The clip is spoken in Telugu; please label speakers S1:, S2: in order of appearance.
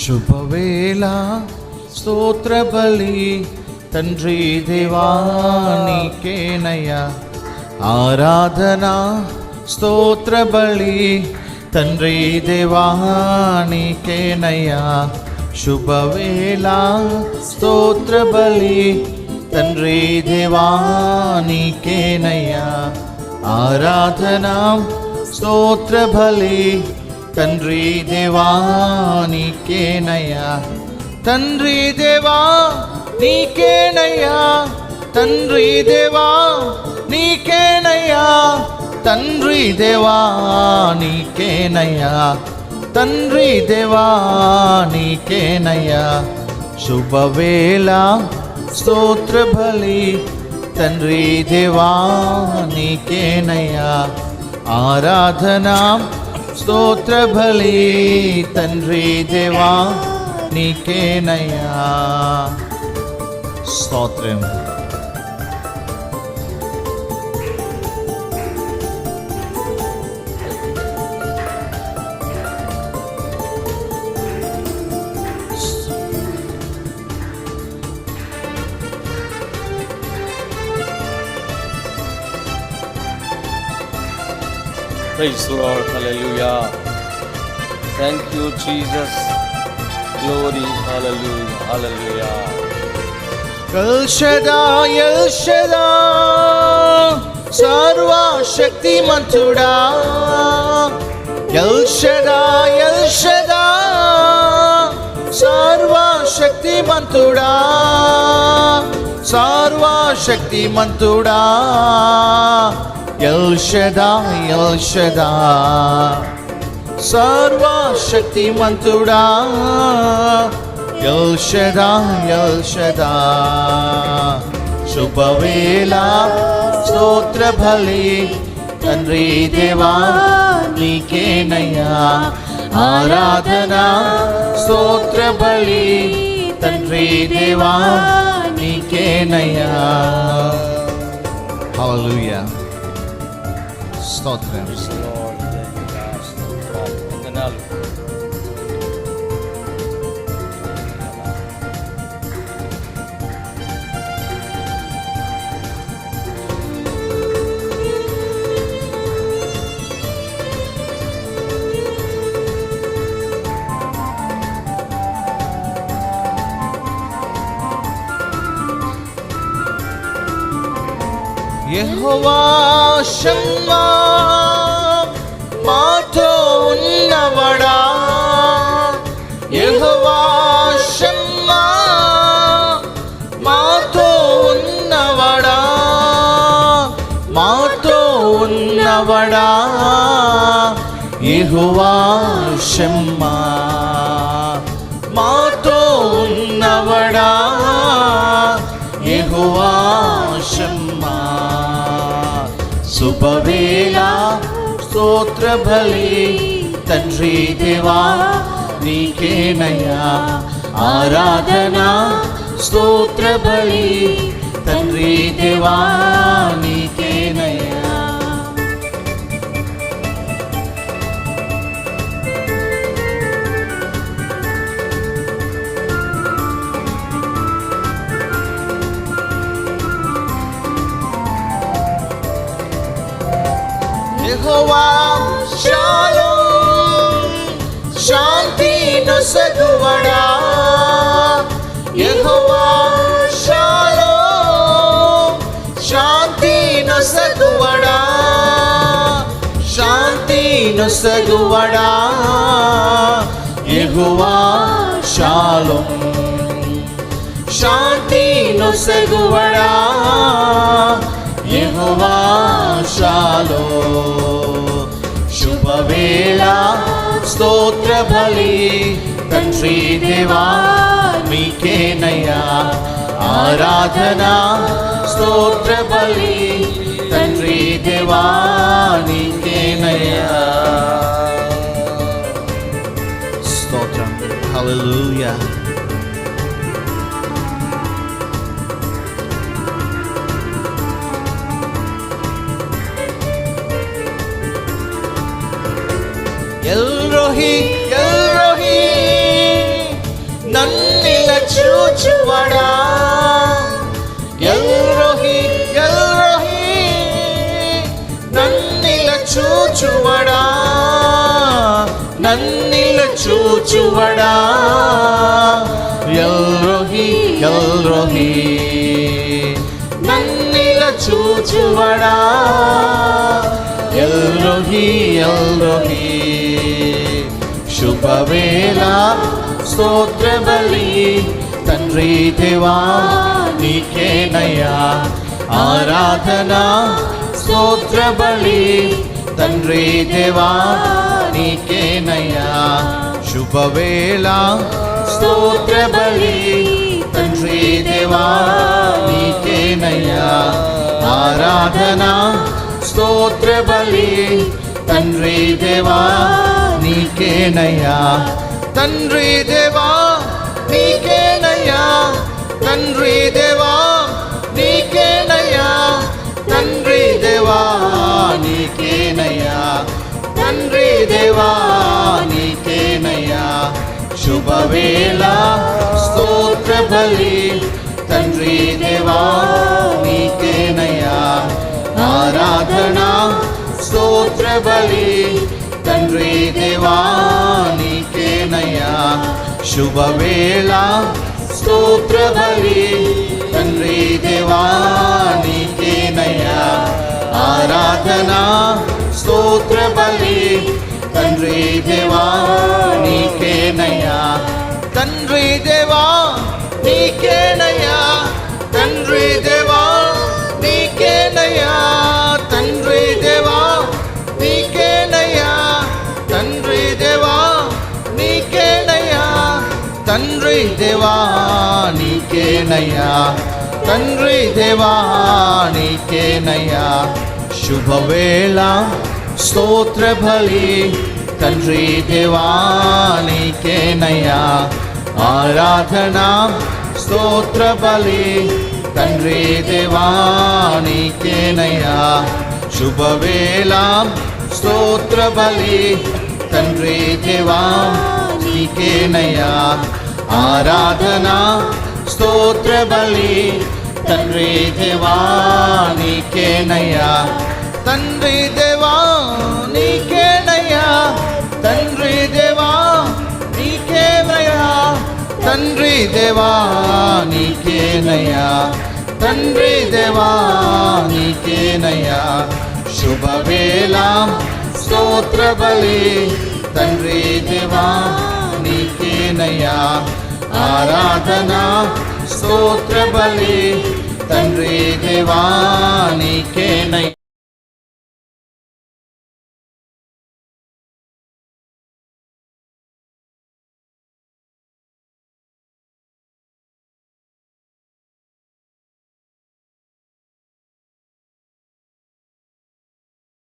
S1: శుభవేళ స్తోత్ర బలి తండ్రి దేవా నీకేనయ్యా. ఆరాధన స్తోత్ర బలి తండ్రి దేవా నీకేనయ్యా. శుభవేళ స్తోత్ర బలి తండ్రి దేవా నీకేనయ్యా. ఆరాధన స్తోత్ర బలి తండ్రి దేవా నీకేనయ్యా. తండ్రి దేవా నీకేనయ్యా. తండ్రి దేవా నీకేనయ్యా. తండ్రి దేవా నీకేనయ్యా. తండ్రి దేవా నీకేనయ్యా. శుభవేళ స్తోత్ర బలి తండ్రి దేవా నీకేనయ్యా. ఆరాధన స్తోత్ర బలి తండ్రి దేవా నీకేనయ్యా. స్తోత్రం.
S2: Praise the Lord, hallelujah. Thank you, Jesus. Glory, hallelujah, hallelujah.
S1: El Shaddai, El Shaddai, Sarva Shakti Mantuda. El Shaddai, El Shaddai, Sarva Shakti Mantuda. Sarva Shakti Mantuda. El Shaddai, El Shaddai, Sarva Shakti Mantuda. El Shaddai, El Shaddai. శుభవేళ స్తోత్ర బలి తండ్రి దేవా నీకేనయ్యా. ఆరాధన స్తోత్ర బలి తండ్రి దేవా నీకేనయ్యా. హల్లెలూయా. స్తోత్రం.
S2: Praise the Lord, hallelujah. స్తోత్రాలు, వందనాలు.
S1: యెహోవా షమ్మా మాతో ఉన్నవడా. యెహోవా షమ్మా మాతో ఉన్నవడా. మాతో ఉన్నవడా. యెహోవా షమ్మా మాతో ఉన్నవడా. యెహోవా షమ్మా. శుభవేళ స్తోత్ర బలి తండ్రి దేవా నీకేనయ్యా. ఆరాధన స్తోత్ర బలి తండ్రి దేవా నీకేనయ్యా. యెహోవా షాలోమ్ శాంతి నొసగువడా. యెహోవా షాలోమ్ శాంతి నొసగువడా. శాంతి నొసగువడా. యెహోవా షాలోమ్ శాంతి నొసగువడా. యెహోవా షాలోమ్. శుభవేళ స్తోత్ర బలి తండ్రి దేవా నీకేనయ్యా. ఆరాధన స్తోత్ర బలి తండ్రి దేవా నీకేనయ్యా. స్తోత్రం. హల్లెలూయా. El Rohi, చూచువడా ఎల్రోహి ఎల్రోహి నన్నిల చూచువడా నన్నిల చూచువడా ఎల్రోహి ఎల్రోహి నన్నిల చూచువడా ఎల్రోహి ఎల్రోహి శుభవేళ స్తోత్ర బలి తండ్రి దేవా నీకేనయ్యా ఆరాధన స్తోత్ర బలి తండ్రి దేవా నీకేనయ్యా శుభవేళ స్తోత్ర బలి తండ్రి దేవా నీకేనయ్యా ఆరాధన స్తోత్ర బలి తండ్రి దేవా నీకేనయ్యా తండ్రి దేవా నీకేనయ్యా తండ్రి దేవా నీకేనయ్యా తండ్రి దేవా నీకేనయ్యా తండ్రి దేవా నీకేనయ్యా శుభవేళ స్తోత్ర బలి తండ్రి దేవా నీకేనయ్యా ఆరాధన స్తోత్ర బలి తండ్రి దేవా నీకేనయ్యా శుభవేళ స్తోత్ర బలి తండ్రి దేవా నీకేనయ్యా ఆరాధన స్తోత్ర బలి తండ్రి దేవా నీకేనయ్యా తండ్రి దేవా నీకేనయ్యా తండ్రి దేవా నీకేనయ్యా తండ్రి దేవా నీకేనయ్యా తండ్రి దేవా నీకేనయ్యా తండ్రి దేవా నీకేనయ్యా తండ్రి దేవా నీకేనయ్యా శుభవేళ స్తోత్ర బలి తండ్రి దేవా నీకేనయ్యా ఆరాధన స్తోత్ర బలి తండ్రి దేవా నీకేనయ్యా శుభవేళ స్తోత్ర బలి తండ్రి దేవా నీకేనయ్యా ఆరాధన స్తోత్ర బలి తండ్రి దేవా నీకేనయ్యా తండ్రి దేవా నీకేనయ్యా తండ్రి దేవా నీకేనయ్యా తండ్రి దేవా నీకేనయ్యా తండ్రి దేవా నీకేనయ్యా శుభవేళ స్తోత్ర బలి తండ్రి దేవా నీకేనయ్యా ఆరాధన స్తోత్ర బలి తండ్రి దేవా నీకేనయ్యా